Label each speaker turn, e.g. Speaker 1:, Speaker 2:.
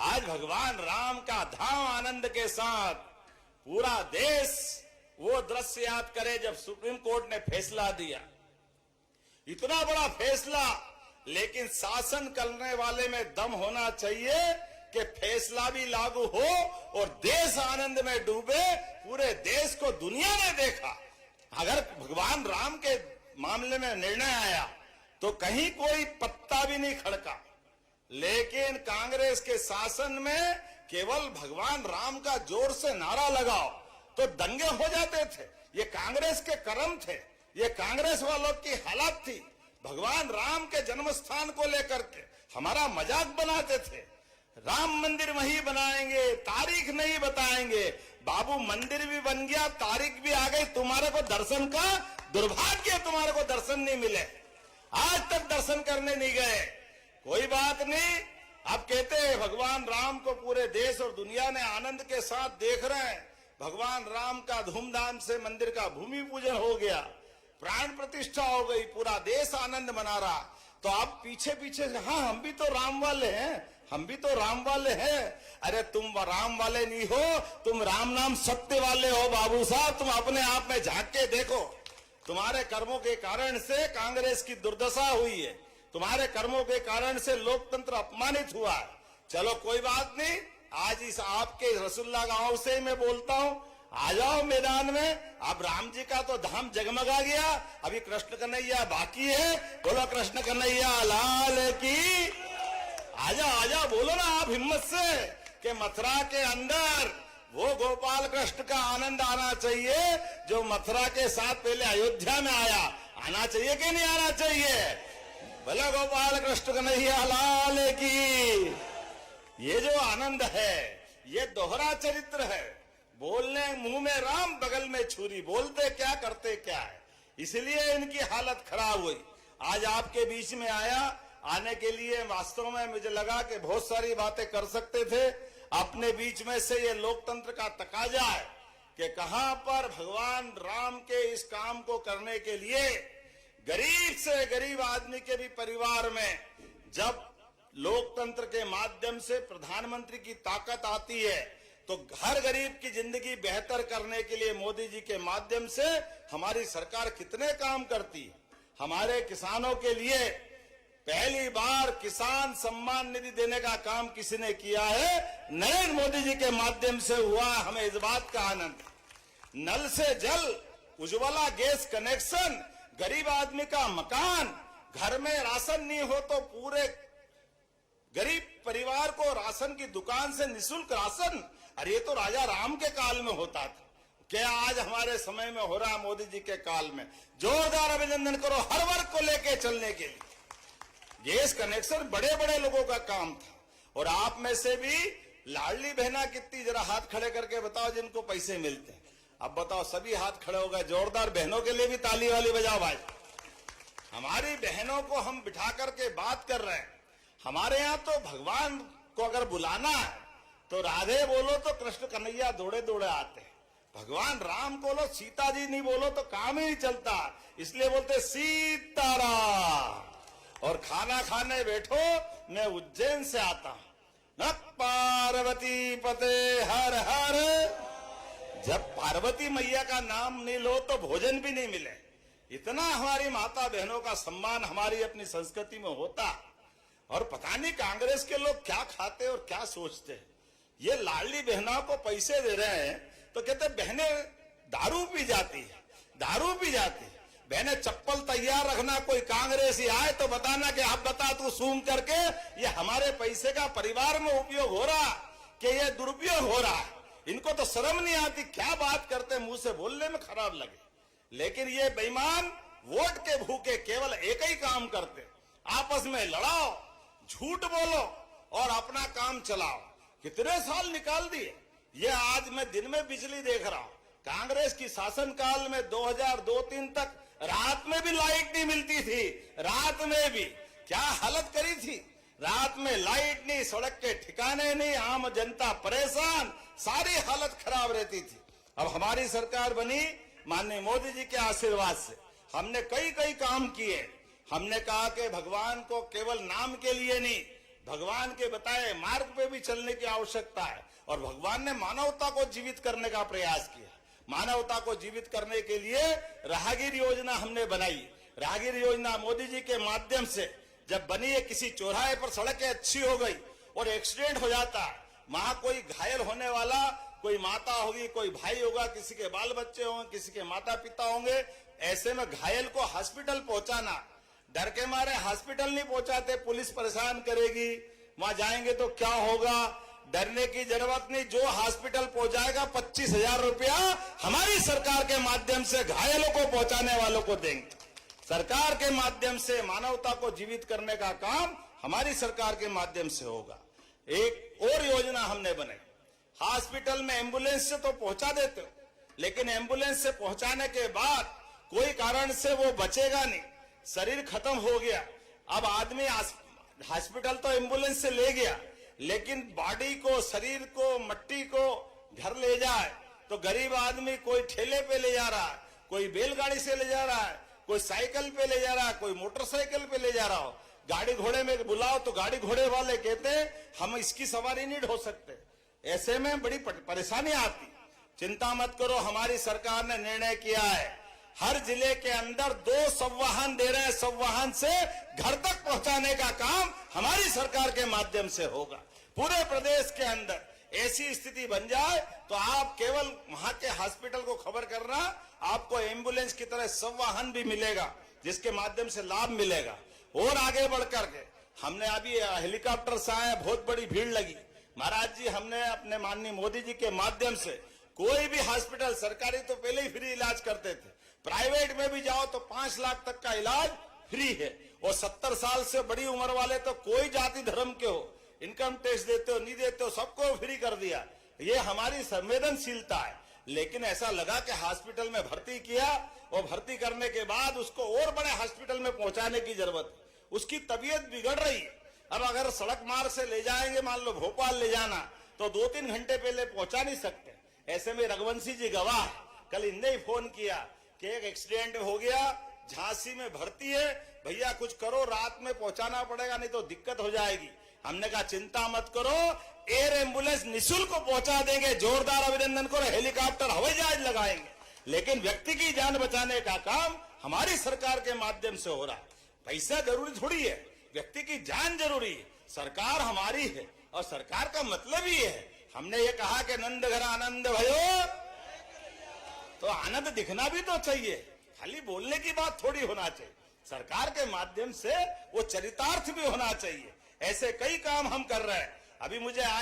Speaker 1: आज भगवान राम का धाम आनंद के साथ पूरा देश वो दृश्य याद करे जब सुप्रीम कोर्ट ने फैसला दिया। इतना बड़ा फैसला, लेकिन शासन करने वाले में दम होना चाहिए कि फैसला भी लागू हो और देश आनंद में डूबे। पूरे देश को दुनिया ने देखा। अगर भगवान राम के मामले में निर्णय आया तो कहीं कोई पत्ता भी नहीं खड़का, लेकिन कांग्रेस के शासन में केवल भगवान राम का जोर से नारा लगाओ तो दंगे हो जाते थे। ये कांग्रेस के कर्म थे, ये कांग्रेस वालों की हालत थी। भगवान राम के जन्म स्थान को लेकर के हमारा मजाक बनाते थे। राम मंदिर वहीं बनाएंगे, तारीख नहीं बताएंगे। बाबू मंदिर भी बन गया, तारीख भी आ गई, तुम्हारे को दर्शन का दुर्भाग्य, तुम्हारे को दर्शन नहीं मिले, आज तक दर्शन करने नहीं गए। कोई बात नहीं, अब कहते हैं भगवान राम को पूरे देश और दुनिया ने आनंद के साथ देख रहे हैं। भगवान राम का धूमधाम से मंदिर का भूमि पूजन हो गया, प्राण प्रतिष्ठा हो गई, पूरा देश आनंद मना रहा। तो आप पीछे पीछे हाँ हम भी तो राम वाले हैं, हम भी तो राम वाले हैं। अरे तुम राम वाले नहीं हो, तुम राम नाम सत्य वाले हो बाबू साहब। तुम अपने आप में झांक के देखो। तुम्हारे कर्मों के कारण से कांग्रेस की दुर्दशा हुई है, तुम्हारे कर्मों के कारण से लोकतंत्र अपमानित हुआ है। चलो कोई बात नहीं, आज इस आपके रसुल्ला गांव से मैं बोलता हूं, आ जाओ मैदान में। अब राम जी का तो धाम जगमगा गया, अभी कृष्ण कन्हैया बाकी है। बोलो कृष्ण कन्हैया लाल की। आजा बोलो ना आप हिम्मत से कि मथुरा के अंदर वो गोपाल कृष्ण का आनंद आना चाहिए जो मथुरा के साथ पहले अयोध्या में आया। आना चाहिए कि नहीं आना चाहिए? बोलो गोपाल कृष्ण कन्हैया लाल की। ये जो आनंद है ये दोहरा चरित्र है। बोलने मुंह में राम बगल में छुरी, बोलते क्या करते क्या है। इसलिए इनकी हालत खराब हुई। आज आपके बीच में आया, आने के लिए वास्तव में मुझे लगा कि बहुत सारी बातें कर सकते थे। अपने बीच में से ये लोकतंत्र का तकाजा है कि कहां पर भगवान राम के इस काम को करने के लिए गरीब से गरीब आदमी के भी परिवार में जब लोकतंत्र के माध्यम से प्रधानमंत्री की ताकत आती है तो हर गरीब की जिंदगी बेहतर करने के लिए मोदी जी के माध्यम से हमारी सरकार कितने काम करती है। हमारे किसानों के लिए पहली बार किसान सम्मान निधि देने का काम किसी ने किया है, नरेंद्र मोदी जी के माध्यम से हुआ। हमें इस बात का आनंद। नल से जल, उज्ज्वला गैस कनेक्शन, गरीब आदमी का मकान, घर में राशन नहीं हो तो पूरे गरीब परिवार को राशन की दुकान से निःशुल्क राशन। अरे ये तो राजा राम के काल में होता था, क्या आज हमारे समय में हो रहा है मोदी जी के काल में। जोरदार अभिनंदन करो हर वर्ग को लेके चलने के लिए। गैस कनेक्शन बड़े बड़े लोगों का काम था। और आप में से भी लाडली बहना कितनी, जरा हाथ खड़े करके बताओ जिनको पैसे मिलते हैं। अब बताओ, सभी हाथ खड़े हो गए। जोरदार बहनों के लिए भी ताली वाली बजाओ भाई। हमारी बहनों को हम बिठा करके बात कर रहे हैं। हमारे यहाँ तो भगवान को अगर बुलाना है तो राधे बोलो तो कृष्ण कन्हैया दौड़े दौड़े आते हैं। भगवान राम को लो, सीता जी नहीं बोलो तो काम ही नहीं चलता। इसलिए बोलते सीताराम। और खाना खाने बैठो, मैं उज्जैन से आता हूं। न पार्वती पते हर हर। जब पार्वती मैया का नाम नहीं लो तो भोजन भी नहीं मिले। इतना हमारी माता बहनों का सम्मान हमारी अपनी संस्कृति में होता। और पता नहीं कांग्रेस के लोग क्या खाते और क्या सोचते हैं। ये लाडली बहनों को पैसे दे रहे हैं तो कहते बहनें दारू पी जाती है, दारू पी जाती है। बहने चप्पल तैयार रखना, कोई कांग्रेसी आए तो बताना कि आप बता तू सूम करके ये हमारे पैसे का परिवार में उपयोग हो रहा कि ये दुरुपयोग हो रहा है। इनको तो शर्म नहीं आती, क्या बात करते, मुंह से बोलने में खराब लगे। लेकिन ये बेईमान वोट के भूखे केवल एक ही काम करते, आपस में लड़ाओ, झूठ बोलो और अपना काम चलाओ। कितने साल निकाल दिए। ये आज मैं दिन में बिजली देख रहा हूं। कांग्रेस की शासनकाल में 2002-03 तक रात में भी लाइट नहीं मिलती थी। रात में भी क्या हालत करी थी। रात में लाइट नहीं, सड़क के ठिकाने नहीं, आम जनता परेशान, सारी हालत खराब रहती थी। अब हमारी सरकार बनी माननीय मोदी जी के आशीर्वाद से। हमने कई काम किए। हमने कहा कि भगवान को केवल नाम के लिए नहीं, भगवान के बताए मार्ग पे भी चलने की आवश्यकता है। और भगवान ने मानवता को जीवित करने का प्रयास किया। मानवता को जीवित करने के लिए राहगीर योजना हमने बनाई। राहगीर योजना मोदी जी के माध्यम से जब बनी है, किसी चौराहे पर सड़कें अच्छी हो गई और एक्सीडेंट हो जाता, वहां कोई घायल होने वाला, कोई माता होगी, कोई भाई होगा, किसी के बाल बच्चे होंगे, किसी के माता पिता होंगे, ऐसे में घायल को हॉस्पिटल पहुंचाना, डर के मारे हॉस्पिटल नहीं पहुंचाते, पुलिस परेशान करेगी, वहां जाएंगे तो क्या होगा, डरने की जरूरत नहीं। जो हॉस्पिटल पहुंचाएगा 25,000 रुपया हमारी सरकार के माध्यम से घायलों को पहुंचाने वालों को देंगे। सरकार के माध्यम से मानवता को जीवित करने का काम हमारी सरकार के माध्यम से होगा। एक और योजना हमने बनाई, हॉस्पिटल में एम्बुलेंस से तो पहुंचा देते हो, लेकिन एम्बुलेंस से पहुंचाने के बाद कोई कारण से वो बचेगा नहीं, शरीर खत्म हो गया। अब आदमी हॉस्पिटल तो एम्बुलेंस से ले गया, लेकिन बॉडी को, शरीर को, मट्टी को घर ले जाए तो गरीब आदमी कोई ठेले पे ले जा रहा है, कोई बैलगाड़ी से ले जा रहा है, कोई साइकिल पे ले जा रहा है, कोई मोटरसाइकिल पे ले जा रहा हो। गाड़ी घोड़े में बुलाओ तो गाड़ी घोड़े वाले कहते हैं हम इसकी सवारी नहीं ढो सकते। ऐसे में बड़ी परेशानी आती। चिंता मत करो, हमारी सरकार ने निर्णय किया है, हर जिले के अंदर 2 संवाहन दे रहे हैं। संवाहन से घर तक पहुंचाने का काम हमारी सरकार के माध्यम से होगा। पूरे प्रदेश के अंदर ऐसी स्थिति बन जाए तो आप केवल वहां के हॉस्पिटल को खबर करना, आपको एम्बुलेंस की तरह संवाहन भी मिलेगा, जिसके माध्यम से लाभ मिलेगा। और आगे बढ़कर के हमने अभी हेलीकॉप्टर से आए, बहुत बड़ी भीड़ लगी। महाराज जी, हमने अपने माननीय मोदी जी के माध्यम से कोई भी हॉस्पिटल, सरकारी तो पहले ही फ्री इलाज करते थे, प्राइवेट में भी जाओ तो 5 लाख तक का इलाज फ्री है। और 70 साल से बड़ी उम्र वाले तो कोई जाति धर्म के हो, इनकम टैक्स देते हो नहीं देते हो, सबको फ्री कर दिया। ये हमारी संवेदनशीलता है। लेकिन ऐसा लगा कि हॉस्पिटल में भर्ती किया और भर्ती करने के बाद उसको और बड़े हॉस्पिटल में पहुंचाने की जरूरत, उसकी तबीयत बिगड़ रही है। अब अगर सड़क मार्ग से ले जाएंगे, मान लो भोपाल ले जाना, तो 2-3 घंटे पहले पहुंचा नहीं सकते। ऐसे में रघुवंशी जी गवाह, कल इनने ही फोन किया कि एक एक्सीडेंट हो गया, झांसी में भर्ती है, भैया कुछ करो, रात में पहुंचाना पड़ेगा, नहीं तो दिक्कत हो जाएगी। हमने कहा चिंता मत करो, एयर एम्बुलेंस निःशुल्क पहुंचा देंगे, जोरदार अभिनंदन करो, हेलीकॉप्टर हवाई जहाज लगाएंगे, लेकिन व्यक्ति की जान बचाने का काम हमारी सरकार के माध्यम से हो रहा है। पैसा जरूरी थोड़ी है, व्यक्ति की जान जरूरी है। सरकार हमारी है और सरकार का मतलब ही है, हमने ये कहा कि नंद घर आनंद भयो, तो आनंद दिखना भी तो चाहिए, खाली बोलने की बात थोड़ी होना चाहिए। सरकार के माध्यम से वो चरितार्थ भी होना चाहिए। ऐसे कई काम हम कर रहे हैं। अभी मुझे आए